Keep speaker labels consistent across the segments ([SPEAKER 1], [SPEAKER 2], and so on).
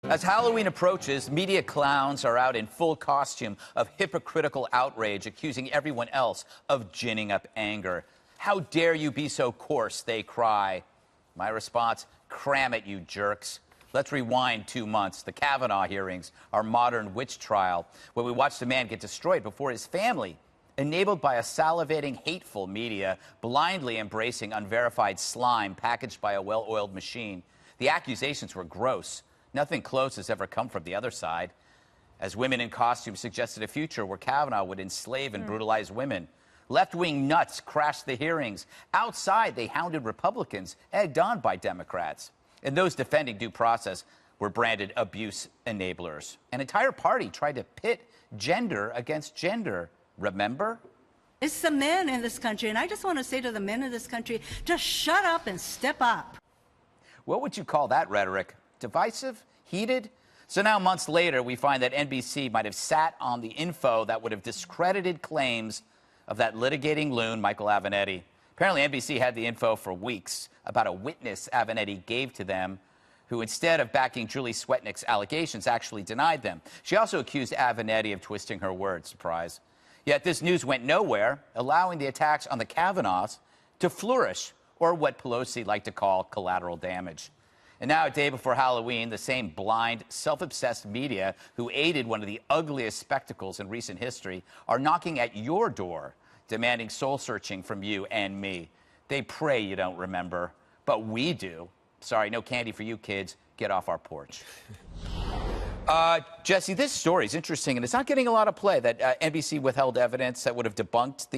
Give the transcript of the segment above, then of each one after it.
[SPEAKER 1] As Halloween approaches, media clowns are out in full costume of hypocritical outrage, accusing everyone else of ginning up anger. How dare you be so coarse, they cry. My response, cram it, you jerks. Let's rewind 2 months. The Kavanaugh hearings, our modern witch trial, where we watched a man get destroyed before his family, enabled by a salivating, hateful media, blindly embracing unverified slime packaged by a well-oiled machine. The accusations were gross. Nothing close has ever come from the other side. As women in costume suggested a future where Kavanaugh would enslave and brutalize women. Left-wing nuts crashed the hearings. Outside, they hounded Republicans, egged on by Democrats. And those defending due process were branded abuse enablers. An entire party tried to pit gender against gender. Remember?
[SPEAKER 2] It's the men in this country, and I just want to say to the men in this country, just shut up and step up.
[SPEAKER 1] What would you call that rhetoric? Divisive? Heated? So now, months later, we find that NBC might have sat on the info that would have discredited claims of that litigating loon, Michael Avenatti. Apparently, NBC had the info for weeks about a witness Avenatti gave to them, who, instead of backing Julie Swetnick's allegations, actually denied them. She also accused Avenatti of twisting her words. Surprise. Yet this news went nowhere, allowing the attacks on the Kavanaughs to flourish, or what Pelosi liked to call collateral damage. And now, a day before Halloween, the same blind, self-obsessed media who aided one of the ugliest spectacles in recent history are knocking at your door, demanding soul-searching from you and me. They pray you don't remember, but we do. Sorry, no candy for you kids. Get off our porch. Jesse, this story is interesting, and it's not getting a lot of play, that NBC withheld evidence that would have debunked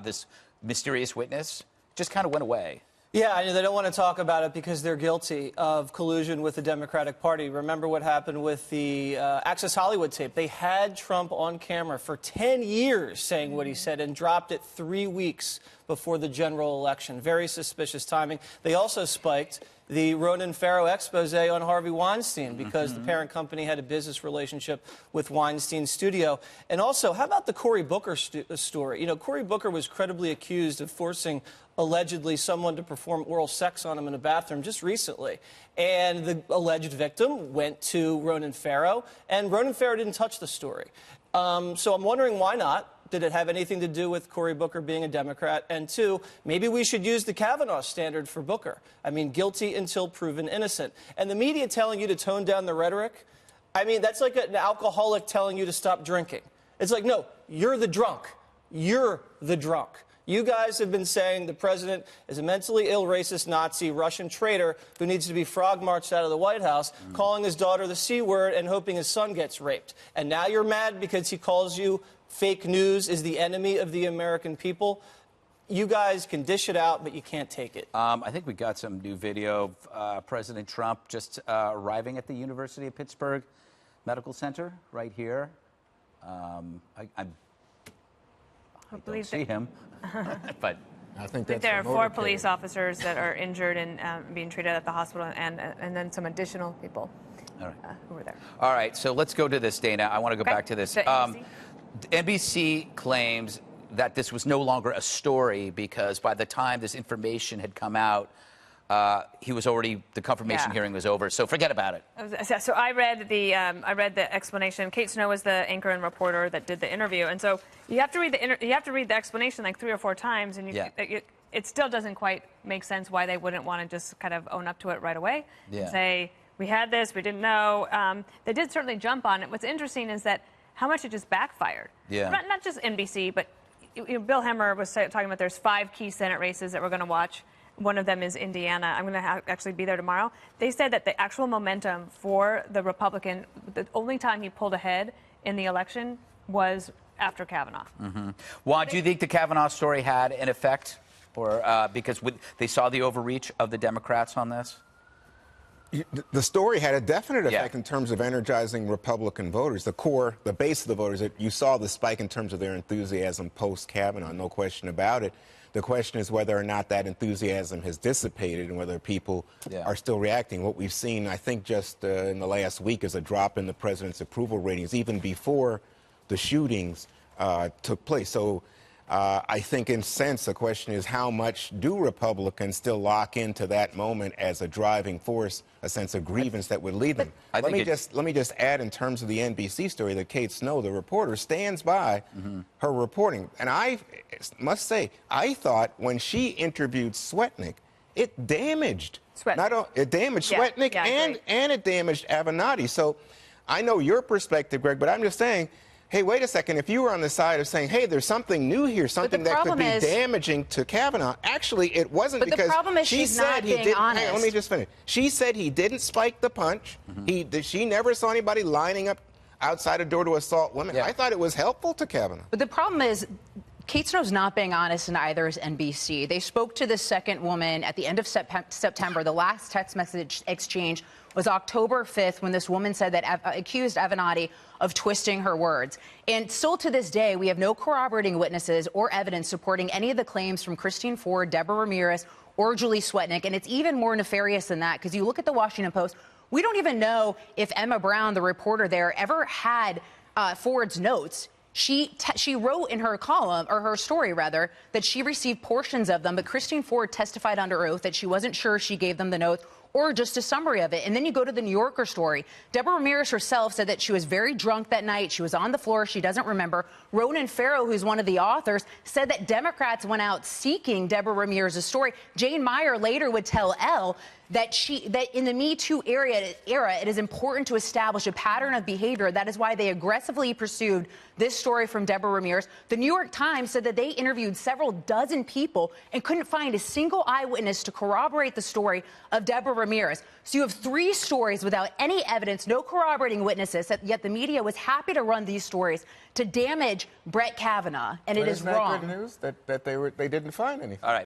[SPEAKER 1] this mysterious witness. Just kind of went away.
[SPEAKER 3] Yeah, they don't want to talk about it because they're guilty of collusion with the Democratic Party. Remember what happened with the Access Hollywood tape. They had Trump on camera for 10 years saying what he said and dropped it 3 weeks before the general election. Very suspicious timing. They also spiked the Ronan Farrow expose on Harvey Weinstein because the parent company had a business relationship with Weinstein's studio. And also, how about the Cory Booker story? You know, Cory Booker was credibly accused of forcing allegedly someone to perform oral sex on him in a bathroom just recently. And the alleged victim went to Ronan Farrow, and Ronan Farrow didn't touch the story. So I'm wondering why not. Did it have anything to do with Cory Booker being a Democrat? And two, maybe we should use the Kavanaugh standard for Booker. I mean, guilty until proven innocent. And the media telling you to tone down the rhetoric, I mean, that's like an alcoholic telling you to stop drinking. It's like, no, you're the drunk. You're the drunk. You guys have been saying the president is a mentally ill, racist, Nazi, Russian traitor who needs to be frog-marched out of the White House, calling his daughter the C word and hoping his son gets raped. And now you're mad because he calls you fake news, is the enemy of the American people. You guys can dish it out, but you can't take it.
[SPEAKER 1] I think we got some new video of President Trump just arriving at the University of Pittsburgh Medical Center right here. I don't see him, but
[SPEAKER 4] I think that's
[SPEAKER 5] there are 4 police officers that are injured and being treated at the hospital, and then some additional people who were there.
[SPEAKER 1] All right, so let's go to this, Dana. I want to go back to this. NBC claims that this was no longer a story because by the time this information had come out, the confirmation hearing was over. So forget about it.
[SPEAKER 5] So I read the explanation. Kate Snow was the anchor and reporter that did the interview, and so you have to read the explanation like 3 or 4 times, and it still doesn't quite make sense why they wouldn't want to just kind of own up to it right away and say we had this, we didn't know. They did certainly jump on it. What's interesting is that how much it just backfired. Yeah. Not just NBC, but Bill Hemmer was talking about there's 5 key Senate races that we're going to watch. One of them is Indiana. I'm going to actually be there tomorrow. They said that the actual momentum for the Republican, the only time he pulled ahead in the election was after Kavanaugh.
[SPEAKER 1] Juan, do you think the Kavanaugh story had an effect, or because they saw the overreach of the Democrats on this?
[SPEAKER 4] The story had a definite effect in terms of energizing Republican voters. The base of the voters, you saw the spike in terms of their enthusiasm post-Kavanaugh, no question about it. The question is whether or not that enthusiasm has dissipated and whether people are still reacting. What we've seen, I think, just in the last week is a drop in the president's approval ratings, even before the shootings took place. So I think, in sense, the question is how much do Republicans still lock into that moment as a driving force, a sense of grievance that would lead them? Let me just add, in terms of the NBC story, that Kate Snow, the reporter, stands by her reporting. And I must say, I thought when she interviewed Swetnick, it damaged Swetnick, and it damaged Avenatti. So I know your perspective, Greg, but I'm just saying, hey, wait a second. If you were on the side of saying, hey, there's something new here, something that could be damaging to Kavanaugh, actually, it wasn't, because
[SPEAKER 6] the problem is
[SPEAKER 4] she said he didn't.
[SPEAKER 6] honest.
[SPEAKER 4] Hey, let me just finish. She said he didn't spike the punch. She never saw anybody lining up outside a door to assault women. I thought it was helpful to Kavanaugh.
[SPEAKER 6] But the problem is, Kate Snow's not being honest, and either is NBC. They spoke to the second woman at the end of September. The last text message exchange was October 5th, when this woman said that accused Avenatti of twisting her words. And still to this day, we have no corroborating witnesses or evidence supporting any of the claims from Christine Ford, Deborah Ramirez, or Julie Swetnick. And it's even more nefarious than that, because you look at the Washington Post, we don't even know if Emma Brown, the reporter there, ever had Ford's notes. She wrote in her column, or her story rather, that she received portions of them, but Christine Ford testified under oath that she wasn't sure she gave them the notes, or just a summary of it. And then you go to the New Yorker story. Deborah Ramirez herself said that she was very drunk that night. She was on the floor. She doesn't remember. Ronan Farrow, who's one of the authors, said that Democrats went out seeking Deborah Ramirez's story. Jane Meyer later would tell Elle that in the Me Too era, it is important to establish a pattern of behavior. That is why they aggressively pursued this story from Deborah Ramirez. The New York Times said that they interviewed several dozen people and couldn't find a single eyewitness to corroborate the story of Deborah Ramirez. So you have 3 stories without any evidence, no corroborating witnesses, yet the media was happy to run these stories to damage Brett Kavanaugh, and it is wrong.
[SPEAKER 4] Isn't that good news that they didn't find anything?
[SPEAKER 1] All right.